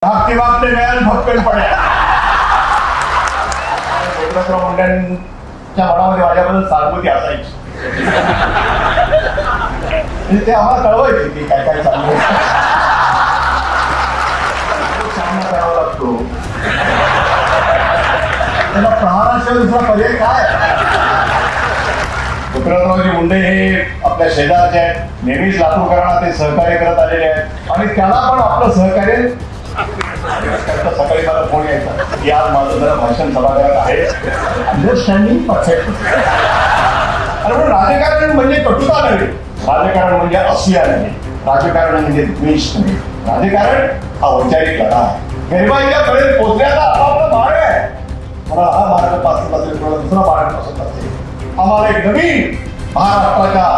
भागते भागते मिळाल भक्कन पड्या गोपीनाथराव मुंडेंच्या मनामध्ये माझ्याबद्दल सहानुभूती असायची. म्हणजे ते आम्हाला कळवायचे की काय काय चालू सामना करावा लागतो. त्याला प्रहाराशिवाय दुसरा पर्याय काय? गोपीनाथरावजी मुंडे हे आपल्या शेजारचे आहेत. नेहमीच लातूरकरांना ते सहकार्य करत आलेले आहेत आणि त्याला पण आपलं सहकार्य सकाळी मला फोन यायचा की आज माझं जरा भाषण सभागृहात आहे. Understanding perfect. अरे पण राजकारण म्हणजे कटुता नव्हे, राजकारण म्हणजे असूया नव्हे, राजकारण म्हणजे द्वेष नव्हे, राजकारण हा वैचारिक लढा आहे. गरिबांच्या कडे पोचण्याचा आपला मार्ग आहे. मला हा मार्ग पसंत असेल, मला दुसरा मार्ग पसंत असेल. आम्हाला एक नवीन महाराष्ट्राच्या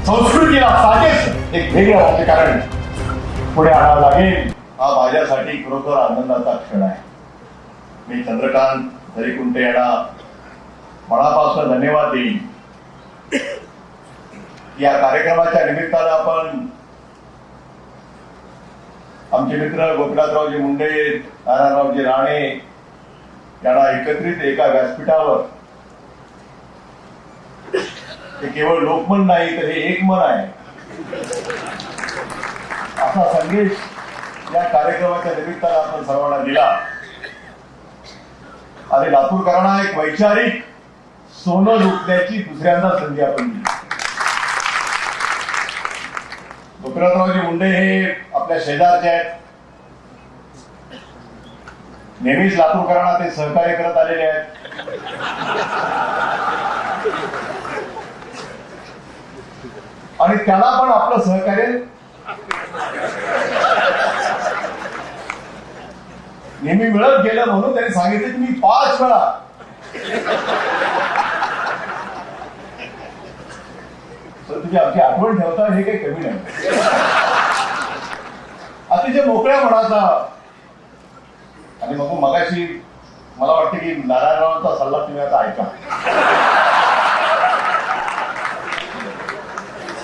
संस्कृतीला साजेस एक वेगळं राजकारण पुढे आणावं लागेल. हा माझ्यासाठी खरोखर आनंदाचा क्षण आहे. मी चंद्रकांत दरेकुंटे यांना मनापासून धन्यवाद देईन. या कार्यक्रमाच्या निमित्तानं आपण आमचे मित्र गोपीनाथरावजी मुंडे, नारायणरावजी राणे यांना एकत्रित एका व्यासपीठावर, ते केवळ लोकमन नाही तर हे एकमन आहे असा संदेश या कार्यक्रमाच्या निमित्तानं आपण सर्वांना दिला आणि लातूरकरांना एक वैचारिक सोनं लुटण्याची दुसऱ्यांदा संधी आपण दिली. गोपीनाथरावजी मुंडे हे आपल्या शेजारचे आहेत. नेहमीच लातूरकरांना ते सहकार्य करत आलेले आहेत. आणि त्याला पण आपलं सहकार्य नेहमी मिळत गेलं म्हणून त्यांनी सांगितलं की मी 5 वेळा तर तुझी आमची आठवण ठेवता हे काही कमी नाही. अतिशय मोकळ्या मनाचा. आणि मग मगाशी मला वाटतं की नारायणरावांचा सल्ला तुम्ही आता ऐका.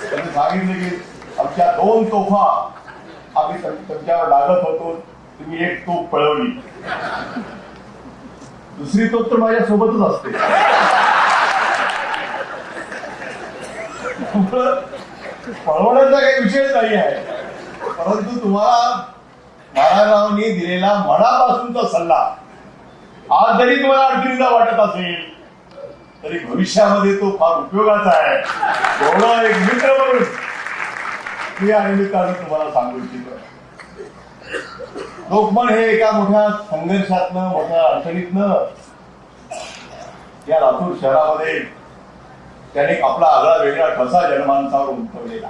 त्यांनी सांगितलं की आमच्या 2 तोफा आम्ही तुमच्यावर लागत होतो, तुम्ही एक तोफ पळवली, दुसरी तोफ तर माझ्या सोबतच असते. पळवण्याचा काही विषय नाही आहे, परंतु तुम्हाला नारायणरावांनी दिलेला मनापासूनचा सल्ला आज जरी तुम्हाला अडचणीचा वाटत असेल तरी भविष्यामध्ये तो फार उपयोगाचा आहे. एवढा एक मित्र म्हणून मी या निमित्तानं तुम्हाला सांगू इच्छितो. लोकमन हे एका मोठ्या संघर्षातनं, मोठ्या अडचणीतनं या लातूर शहरामध्ये त्याने आपला आगळा वेगळा ठसा जनमानसावर उमटवलेला.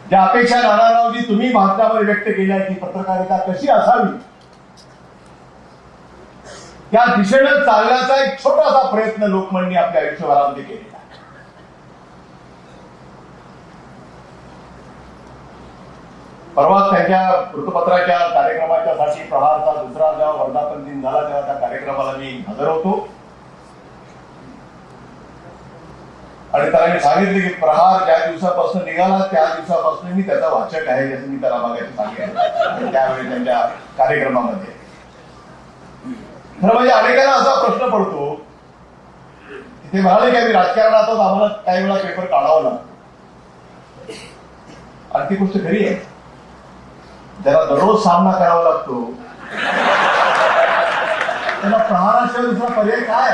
ज्या अपेक्षा नारायणरावजी तुम्ही भाषणामध्ये व्यक्त केल्या की पत्रकारिता कशी असावी, त्या दिशेनं चालण्याचा एक छोटासा प्रयत्न लोकमननी आपल्या आयुष्यभरामध्ये केलेला. परवा त्यांच्या वृत्तपत्राच्या कार्यक्रमाच्यासाठी प्रहारचा दुसरा जेव्हा वर्धापन दिन झाला तेव्हा त्या कार्यक्रमाला मी हजर होतो आणि त्याला मी सांगितले की प्रहार ज्या दिवसापासून निघाला त्या दिवसापासून मी त्याचा वाचक आहे असं मी त्याला मागायचं सांगितलं त्यावेळी त्यांच्या कार्यक्रमामध्ये. खरं म्हणजे अनेकांना असा प्रश्न पडतो, ते म्हणाले की आम्ही राजकारणात आहोत, आम्हाला काही वेळा पेपर काढावं लागतो. आणि ती गोष्ट खरी आहे, ज्याला दररोज सामना करावा लागतो त्याला प्रहाराशिवाय दुसरा पर्याय काय?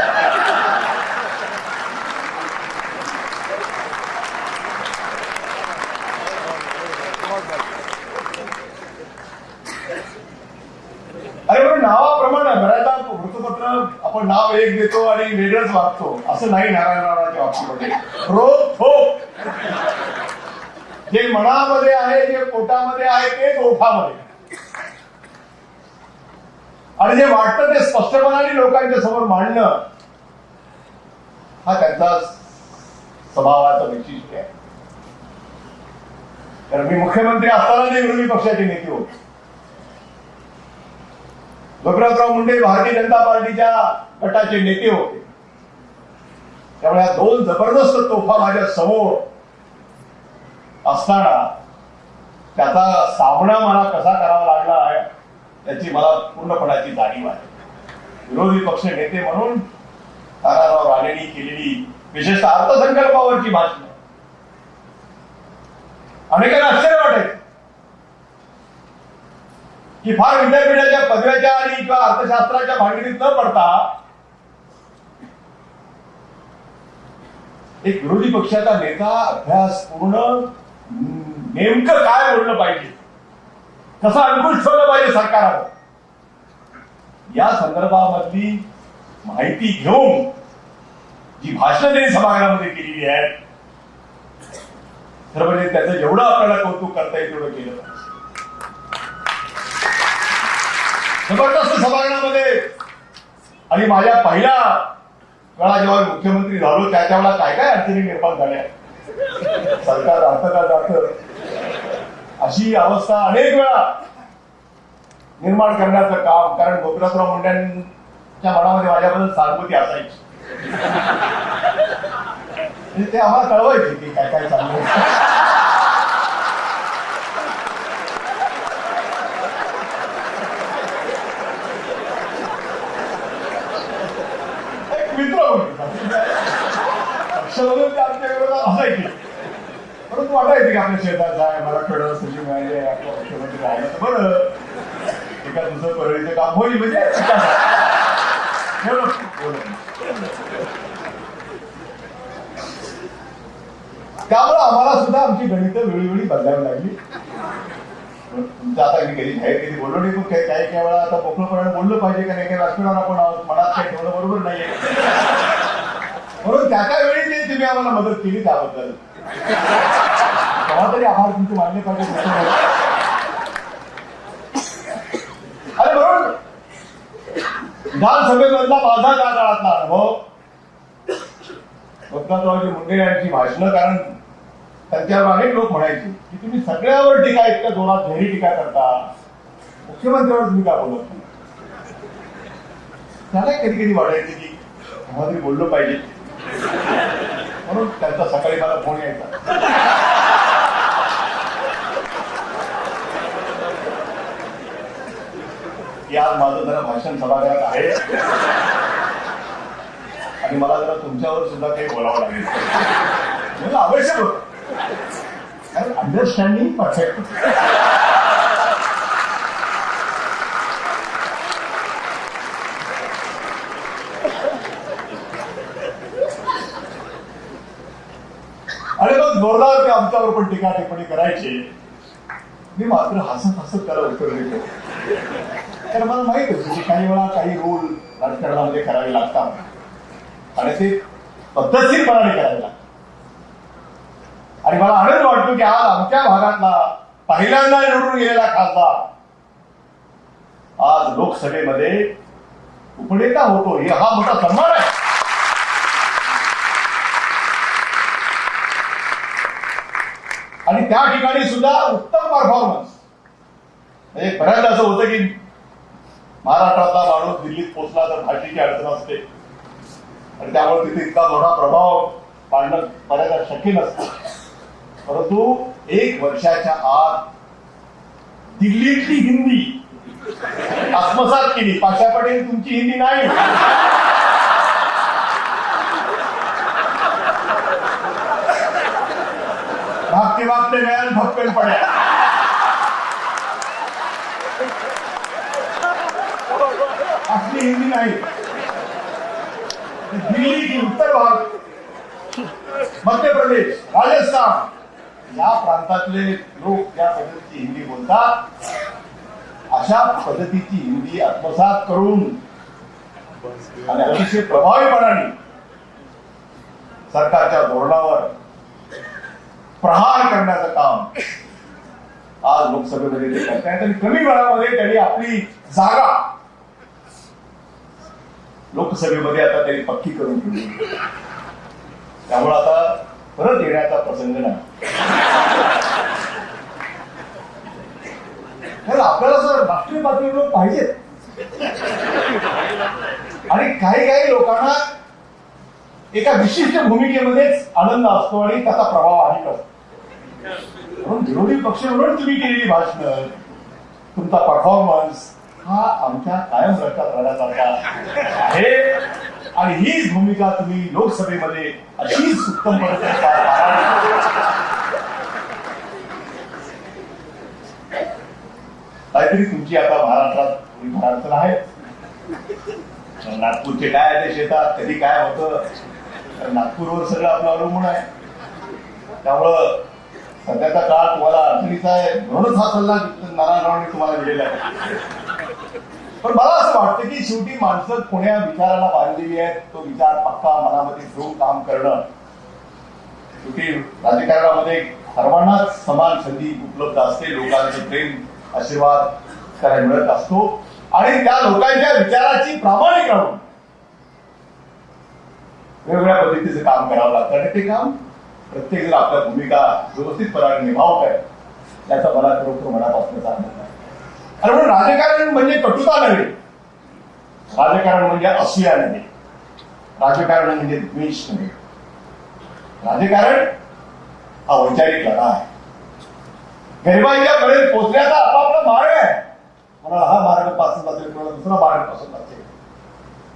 अरे पण नावाप्रमाणे बऱ्याचदा वृत्तपत्र आपण नाव एक देतो आणि वेगळंच वागतो, असं नाही नारायणरावांच्या बाबतीमध्ये. रोखोक जे मनामध्ये आहे, जे पोटामध्ये आहे तेच ओठामध्ये, आणि जे वाटतं ते स्पष्टपणाने लोकांच्या समोर मांडणं हा त्यांचा स्वभावाचा वैशिष्ट्य आहे. तर मी मुख्यमंत्री असताना विरोधी पक्षाचे नेते होते. गोपीनाथराव मुंडे भारतीय जनता पार्टीच्या गटाचे नेते होते. त्यामुळे या 2 जबरदस्त तोफा माझ्या समोर असताना त्याचा सामना मला कसा करावा लागला आहे याची मला पूर्णपणाची जाणीव आहे. विरोधी पक्ष नेते म्हणून ताराराव राणेंनी केलेली विशेषतः अर्थसंकल्पावरची भाषण अनेकांना आश्चर्य वाटेल की फार विद्यापीठाच्या पदव्याच्या आणि किंवा अर्थशास्त्राच्या भांडणीत न पडता एक विरोधी पक्षाचा नेता अभ्यास पूर्ण नेमकं काय बोललं पाहिजे, कसं अंकुश ठेवलं पाहिजे सरकारवर, या संदर्भामधली माहिती घेऊन जी भाषणं त्यांनी सभागृहामध्ये केलेली आहेत, तर म्हणजे त्याचं जेवढं आपल्याला कौतुक करता येईल तेवढं केलं पाहिजे. जबरदस्त सभागृहामध्ये आणि माझ्या पहिल्या वेळा जेव्हा मुख्यमंत्री झालो त्याच्या वेळेला काय काय अडचणी निर्माण झाल्या, सरकार राहतं का जातं अशी अवस्था अनेक वेळा निर्माण करण्याचं काम, कारण गोपीनाथराव मुंडेंच्या मनामध्ये माझ्याबद्दल सहानुभूती असायची, ते आम्हाला कळवायचे की काय काय चालू आहे. मित्र पक्ष म्हणून ते आमच्या विरोधात असायचे, परंतु वाटायचे की आपल्या शेताचा आहे, मराठवाड्याला संधी मिळाली आहे, आपल्या मुख्यमंत्री राहिलं तर बरं, एका दुसरं परळीचं काम होईल म्हणजे त्यामुळे आम्हाला सुद्धा आमची गणितं वेळोवेळी बदलावी लागली. तुमचं आता मी कधी बाहेर कधी बोललो नाही, पण काही काही वेळा आता मोकळपणाने बोललं पाहिजे का नाही, काही राजकारणाला आपण आहोत, मनात काही ठेवणं बरोबर नाहीये, म्हणून त्या त्या वेळी जे तुम्ही आम्हाला मदत केली त्याबद्दल तेव्हा तरी आभार तुमचे मानले पाहिजे. अरे म्हणून विधानसभेमधला माझा त्या काळातला अनुभव गोपीनाथरावजी मुंडे यांची भाषणं, कारण त्यांच्यावर अनेक लोक म्हणायचे की तुम्ही सगळ्यावर टीका इतक्या जोरात जाहीर टीका करता, मुख्यमंत्र्यावर तुम्ही का बोलत नाही. त्याला कधी कधी वाटायचे की मुख्यमंत्री बोललो पाहिजे, म्हणून त्यांचा सकाळी मला फोन यायचा की आज माझं जरा भाषण सभागृहात आहे आणि मला जरा तुमच्यावर सुद्धा काही बोलावं लागेल. म्हणजे आवश्यक होतं, कारण अंडरस्टँडिंग परफेक्ट. आणि मग जोरदार ते आमच्यावर पण टीका टिप्पणी करायचे. मी मात्र हसत हसत त्याला उत्तर देतो, कारण मला माहित होतं की काही वेळा काही रूल राजकारणामध्ये करावे लागतात आणि ते पद्धतशीरपणाने करावे लागतात. आणि मला आनंद वाटतो की आज आमच्या भागातला पहिल्यांदा निवडून गेलेला खासदार आज लोकसभेमध्ये उपनेता होतो, हे हा मोठा सन्मान आहे. आणि त्या ठिकाणी सुद्धा उत्तम परफॉर्मन्स. म्हणजे बऱ्याचदा असं होतं की महाराष्ट्रातला माणूस दिल्लीत पोहोचला तर भाषेची अडचण असते आणि त्यामुळे तिथे इतका मोठा प्रभाव पाडणं बऱ्याचदा शक्य नसतं. परंतु 1 वर्षाच्या आत दिल्लीतली हिंदी आत्मसात केली. पाशा पटेल तुमची हिंदी नाही, भागते भागते गया भक्कन पड्या. असली हिंदी नाही. दिल्ली की उत्तर भाग, मध्य प्रदेश, राजस्थान या प्रांतातले लोक या पद्धतीची हिंदी बोलतात. अशा पद्धतीची हिंदी आत्मसात करून आणि अतिशय प्रभावीपणाने सरकारच्या धोरणावर प्रहार करण्याचं काम आज लोकसभेमध्ये ते करतायत आणि कमी वेळामध्ये त्यांनी आपली जागा लोकसभेमध्ये आता त्यांनी पक्की करून ठेवली. त्यामुळे आता परत येण्याचा प्रसंग नाही. तर आपल्याला सर राष्ट्रीय पातळीवर लोक पाहिजेत आणि काही काही लोकांना एका विशिष्ट भूमिकेमध्येच आनंद असतो आणि त्याचा प्रभाव अधिक असतो. म्हणून विरोधी पक्ष म्हणून तुम्ही केलेली भाषणं, तुमचा परफॉर्मन्स हा आमच्या कायम लक्षात राहण्यासारखा आहे. आणि हीच भूमिका तुम्ही लोकसभेमध्ये अशीच उत्तम पद्धतीने पार पाडाल. काहीतरी तुमची आता महाराष्ट्रात थोडी अडचण आहे. नागपूरचे काय आहे ते शेतात कधी काय होतं, नागपूरवर सगळं आपलं अवलंबून आहे. त्यामुळं सध्याचा काळ तुम्हाला अडचणीचा आहे, म्हणूनच हा सल्ला नारायणरावांनी तुम्हाला दिलेला आहे. पण मला असं वाटतं की शेवटी माणसं कोण्या विचाराला बांधलेली आहेत, तो विचार पक्का मनामध्ये घेऊन काम करणं. शेवटी राजकारणामध्ये सर्वांनाच समान संधी उपलब्ध असते. लोकांचे प्रेम आशीर्वाद करायला मिळत असतो आणि त्या लोकांच्या विचाराची प्रामाणिक राहून वेगवेगळ्या पद्धतीचं काम करावं लागतं. आणि ते काम प्रत्येक जण आपल्या भूमिका व्यवस्थितपणे निभावत आहे त्याचा मला खरोखर मनापासून आनंद आहे. आणि म्हणून राजकारण म्हणजे कटुता नव्हे, राजकारण म्हणजे असूया नव्हे, राजकारण म्हणजे द्वेष नव्हे. राजकारण हा वैचारिक लढा आहे. गरिबांच्या कडे पोचण्याचा आपापला मार्ग आहे. मला हा मार्ग पसंत असेल, मला दुसरा मार्ग पसंत असेल.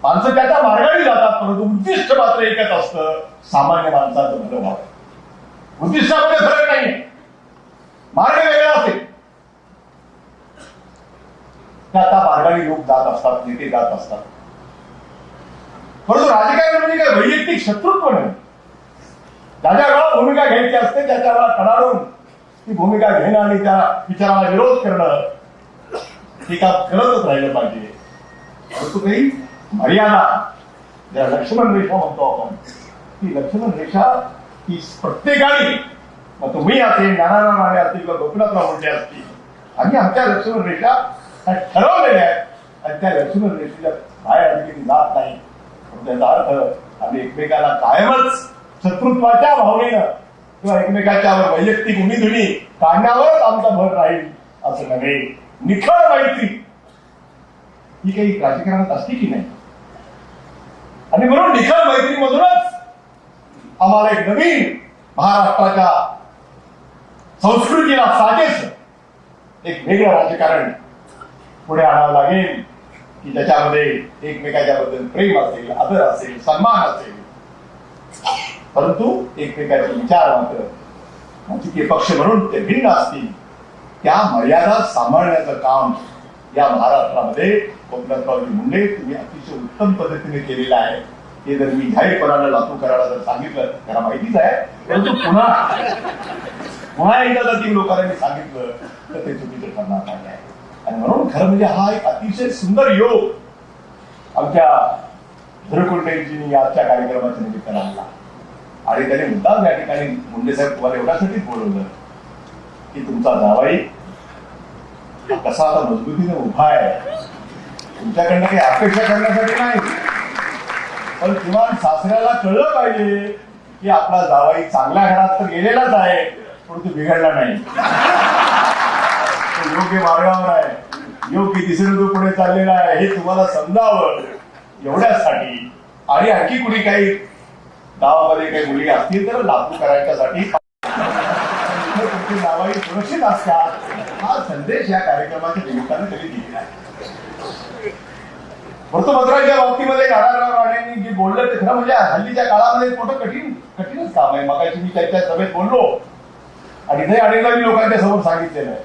माणसं त्याच्या मार्गाने जातात, परंतु उद्दिष्ट मात्र एकच असतं, सामान्य माणसाचं भलं व्हावं. उद्दिष्टामध्ये फरक नाहीये, मार्ग वेगळा असेल त्या मार्गाने लोक जात असतात, नेते जात असतात. परंतु राजकारण म्हणजे काय वैयक्तिक शत्रुत्व नाही. ज्याच्या वेळा भूमिका घ्यायची असते त्याच्या वेळा कडाडून ती भूमिका घेणं आणि त्या विचाराला विरोध करणं हे काम करतच राहिलं पाहिजे. परंतु काही मर्यादा, ज्या लक्ष्मण रेषा म्हणतो आपण, ती लक्ष्मण रेषा ही प्रत्येकाने, मग तुम्ही असेल, नारायण राणे असतील किंवा गोपीनाथराव मुंडे असतील, आम्ही आमच्या लक्ष्मण रेषा ठरवलेल्या आहेत आणि त्या लक्ष्मण रेषेच्या बाहेर आम्ही जात नाही. त्याचा अर्थ आम्ही एकमेकाला कायमच शत्रुत्वाच्या भावनेनं किंवा एकमेकाच्या वैयक्तिक उणीधुणी काढण्यावरच आमचा भर राहील असं नव्हे. निखळ मैत्री ही काही राजकारणात असते की नाही. आणि म्हणून निखळ मैत्रीमधूनच आम्हाला एक नवीन महाराष्ट्राच्या संस्कृतीला साजेस एक वेगळं राजकारण पुढे आणावं लागेल की ज्याच्यामध्ये एकमेकाच्या बद्दल प्रेम असेल, आदर असेल, सन्मान असेल, परंतु एकमेकाचे विचार मात्र राजकीय पक्ष म्हणून ते भिन्न असतील. त्या मर्यादा सांभाळण्याचं काम या महाराष्ट्रामध्ये गोपीनाथरावजी मुंडे तुम्ही अतिशय उत्तम पद्धतीने केलेलं आहे. हे जर मी जाहीरपणानं लातूरकरांना जर सांगितलं, त्याला माहितीच आहे, परंतु पुन्हा एकदा जर 3 लोकांनी सांगितलं तर ते चुकीचं ठरणार नाही आहे. आणि म्हणून खरं म्हणजे हा एक अतिशय सुंदर योग आमच्या धुरकुंडेजींनी आजच्या कार्यक्रमाच्या निमित्तानं आणला. आणि त्याने मुद्दाम या ठिकाणी मुंडे साहेब तुम्हाला एवढ्यासाठीच बोलवलं की तुमचा जावाई कसा आता मजबूतीने उभा आहे, तुमच्याकडनं काही अपेक्षा करण्यासाठी नाही, पण किमान सासऱ्याला कळलं पाहिजे की आपला जावाई चांगल्या घरात तर गेलेलाच आहे, परंतु बिघडला नाही, योग्य मार्गावर आहे, योग्य दिशेने तो पुढे चाललेला आहे हे तुम्हाला समजावं एवढ्यासाठी. आणि आणखी कुणी काही गावामध्ये काही मुली असतील तर लागू करायच्यासाठी तुमची जावाई सुरक्षित असतात हा संदेश या कार्यक्रमाच्या निमित्तानं त्यांनी दिलेला आहे. वृत्तपत्राच्या बाबतीमध्ये नारायणराव राणेंनी जे बोललं ते खरं म्हणजे हल्लीच्या काळामध्ये मोठं कठीणच काम आहे. मगाशी मी त्याच्या सभेत बोललो आणि इथे अनेकदा मी लोकांच्या समोर सांगितलेलं आहे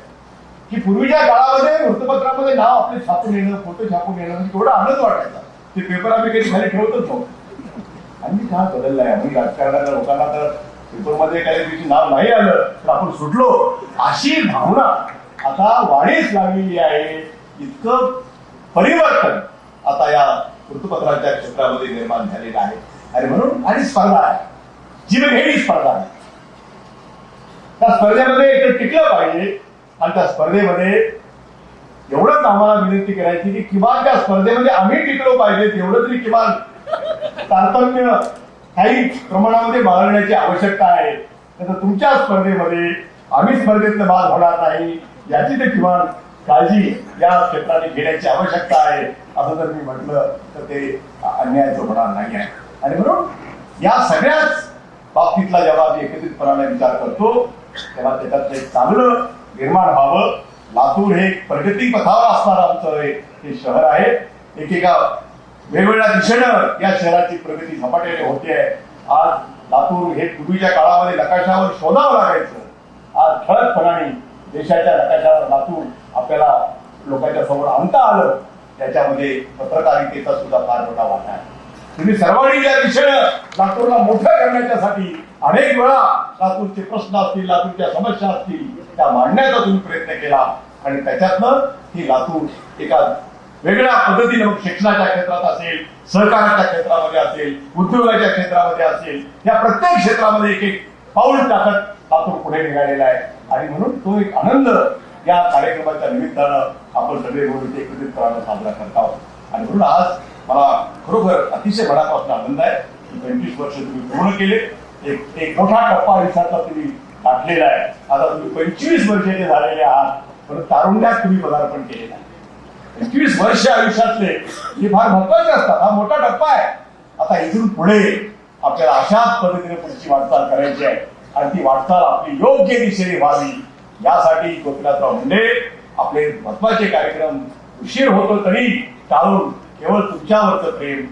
की पूर्वीच्या काळामध्ये वृत्तपत्रामध्ये नाव आपले छापून येणं, फोटो छापून येणं म्हणजे थोडा आनंद वाटायचा. ते पेपर आम्ही कधी खाली ठेवतच नव्हतो. आणि काळ बदललाय. आम्ही राजकारणाच्या लोकांना तर पेपरमध्ये काही दिवशी नाव नाही आलं तर आपण सुटलो अशी भावना आता वाढीस लागलेली आहे. इतकं परिवर्तन आता या वृत्तपत्राच्या क्षेत्रामध्ये निर्माण झालेलं आहे. आणि म्हणून आणि स्पर्धा आहे, जीवघेणी स्पर्धा आहे. त्या स्पर्धेमध्ये एक टिकलं पाहिजे आणि त्या स्पर्धेमध्ये एवढंच आम्हाला विनंती करायची की किमान त्या स्पर्धेमध्ये आम्ही टिकलो पाहिजे, तेवढं तरी किमान तारतम्य काही प्रमाणामध्ये बाळगण्याची आवश्यकता आहे. तर तुमच्या स्पर्धेमध्ये आम्ही स्पर्धेतनं बाद होणार नाही याची ते किमान काळजी या क्षेत्राने घेण्याची आवश्यकता आहे. असं जर मी म्हटलं तर ते अन्यायाचं होणार नाही आहे. आणि म्हणून या सगळ्याच बाबतीतला जेव्हा आम्ही एकत्रितपणाने विचार करतो तेव्हा त्याच्यात एक चांगलं निर्माण व्हावं. लातूर हे प्रगती पथावर असणारं आमचं हे शहर आहे. एकेका वेगवेगळ्या दिशेनं या शहराची प्रगती झपाट्याने होते आहे. आज लातूर हे पूर्वीच्या काळामध्ये नकाशावर शोधावं लागायचं. आज ठळकपणाने देशाच्या नकाशावर लातूर आपल्याला लोकांच्या समोर आणता आलं. त्याच्यामध्ये पत्रकारितेचा सुद्धा फार मोठा वाटा आहे. तुम्ही सर्वांनी या दिशेनं लातूरला मोठं करण्याच्यासाठी अनेक वेळा लातूरचे प्रश्न असतील, लातूरच्या समस्या असतील, त्या मांडण्याचा तुम्ही प्रयत्न केला आणि त्याच्यातनं ही लातूर एका वेगळ्या पद्धतीने मग शिक्षणाच्या क्षेत्रात असेल, सहकाराच्या क्षेत्रामध्ये असेल, उद्योगाच्या क्षेत्रामध्ये असेल, या प्रत्येक क्षेत्रामध्ये एक एक पाऊल टाकत लातूर पुढे निघालेला आहे. आणि म्हणून तो एक आनंद या कार्यक्रमाच्या निमित्तानं आपण सगळे मिळून एकत्रितपणे साजरा करत आहोत. आणि म्हणून आज मला खरोखर अतिशय मनापासून आनंद आहे की 25 वर्ष तुम्ही पूर्ण केले. एक मोठा टप्पा आयुष्यातला तुम्ही गाठलेला आहे. आता तुम्ही 25 वर्षाचे झालेले आहात, परंतु तारुण्यात तुम्ही पदार्पण केलेलं आहे. 25 वर्ष आयुष्यातले हे फार महत्वाचे असतात. हा मोठा टप्पा आहे. आता इथून पुढे आपल्याला अशाच पद्धतीने पुढची वाटचाल करायची आहे आणि ती वाटचाल आपली योग्य दिशेने व्हावी यासाठी गोपीनाथराव मुंडे आपले महत्वाचे कार्यक्रम उशीर होतो तरी टाळून केवळ तुमच्यावरचं प्रेम,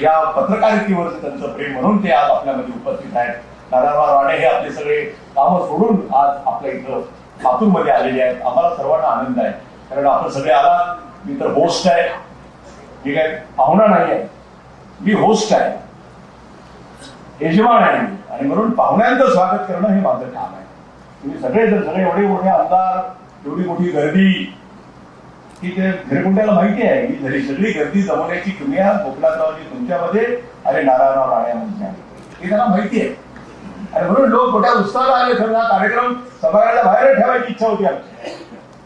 या पत्रकारितेवरचं त्यांचं प्रेम म्हणून ते आज आपल्यामध्ये उपस्थित आहेत. नारायणराव राणे हे आपले सगळे कामं सोडून आज आपल्या इथं लातूरमध्ये आलेले आहेत. आम्हाला सर्वांना आनंद आहे कारण आपण सगळे आलात. मी तर होस्ट आहे, मी काय पाहुणा नाही आहे, मी होस्ट आहे, यजमान आहे. आणि म्हणून पाहुण्यांचं स्वागत करणं हे माझं काम आहे. तुम्ही सगळे एवढे मोठे आमदार, एवढी मोठी गर्दी की ते घरकुंड्याला माहिती आहे की झाली सगळी गर्दी जमवण्याची किमया गोपीनाथरावजी तुमच्यामध्ये आणि नारायणराव राणे हे त्यांना माहिती आहे. आणि म्हणून लोक मोठ्या उत्साहात आले. खरं हा कार्यक्रम सभागृहाच्या बाहेर ठेवायची इच्छा होती आमची.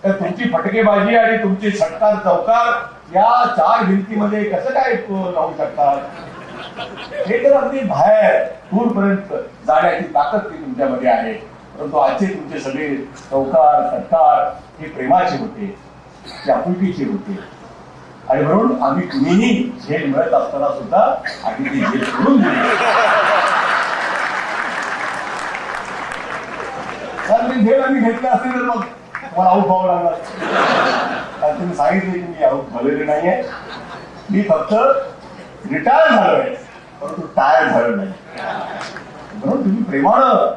तर तुमची फटकेबाजी आणि तुमचे सत्कार चौकार या 4 भिंतीमध्ये कसं काय राहू शकतात? हे तर अगदी बाहेर दूरपर्यंत जाण्याची ताकद ती तुमच्यामध्ये आहे. परंतु आजचे तुमचे सगळे चौकार सत्कार हे प्रेमाचे होते, ते आपुलकीचे होते. आणि म्हणून आम्ही कुणीही झेल मिळत असताना सुद्धा आम्ही ती झेल सोडून दिली. झेल आम्ही घेतले असते तर मग मला आऊट व्हावं लागलं. कारण तुम्ही सांगितले की मी आऊट झालेले नाहीये. मी फक्त रिटायर झालोय परंतु टायर झालो नाही. म्हणून तुम्ही प्रेमानं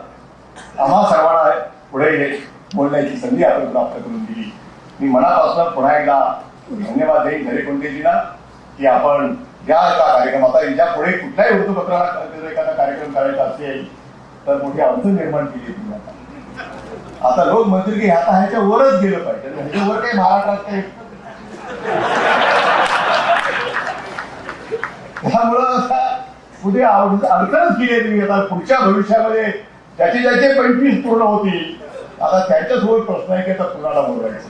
आम्हा सर्वांना पुढे बोलण्याची संधी आपण प्राप्त करून दिली. मी मनापासून पुन्हा एकदा धन्यवाद देईन घरेकोंडेजींना की आपण या कार्यक्रम आता याच्या पुढे कुठल्याही वृत्तपत्राला एखादा कार्यक्रम करायचा असेल तर मोठी अडचण निर्माण केली तुम्ही. आता लोक म्हणतील की आता ह्याच्या वरच गेलं पाहिजे, ह्याच्यावर काही महाराष्ट्रात काही. त्यामुळं पुढे अडचणच केली आहे तुम्ही. आता पुढच्या भविष्यामध्ये ज्याचे 25 पूर्ण होतील आता त्यांच्यासोबत प्रश्न आहे की आता कुणाला बोलवायचं.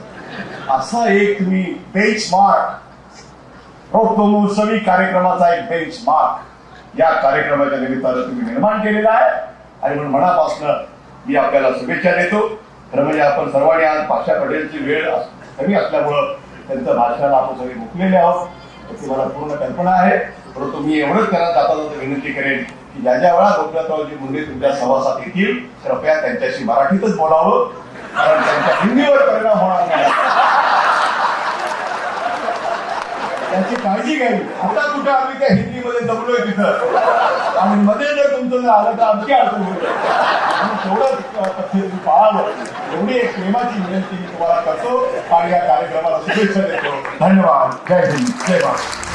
असा एक तुम्ही बेंचमार्क महोत्सवी कार्यक्रमाचा एक बेंचमार्क या कार्यक्रमाच्या निमित्तानं तुम्ही निर्माण केलेला आहे. आणि म्हणून मनापासून मी आपल्याला शुभेच्छा देतो. खरं म्हणजे आपण सर्वांनी आज पाशा पटेलची वेळ कमी असल्यामुळं त्यांचं भाषणाला आपण सगळे मुकलेले आहोत याची मला पूर्ण कल्पना आहे. परंतु मी एवढंच त्यांना जाता विनंती करेन की ज्या वेळा गोपीनाथरावजी मुंडे तुमच्या सहवासात येतील कृपया त्यांच्याशी मराठीतच बोलावं कारण त्यांच्या हिंदीवर परिणाम होणार नाही. त्यांची काळजी घ्यावी. आता कुठे आम्ही त्या हिंदीमध्ये जमलोय तिथं आणि मध्ये जर तुमचं जर आलं तर आमची अडचण होईल. तेवढंच तथ्य तुम्ही पाहावं एवढी एक प्रेमाची विनंती मी तुम्हाला करतो आणि या कार्यक्रमाला शुभेच्छा देतो. धन्यवाद. जय हिंद, जय महाराष्ट्र.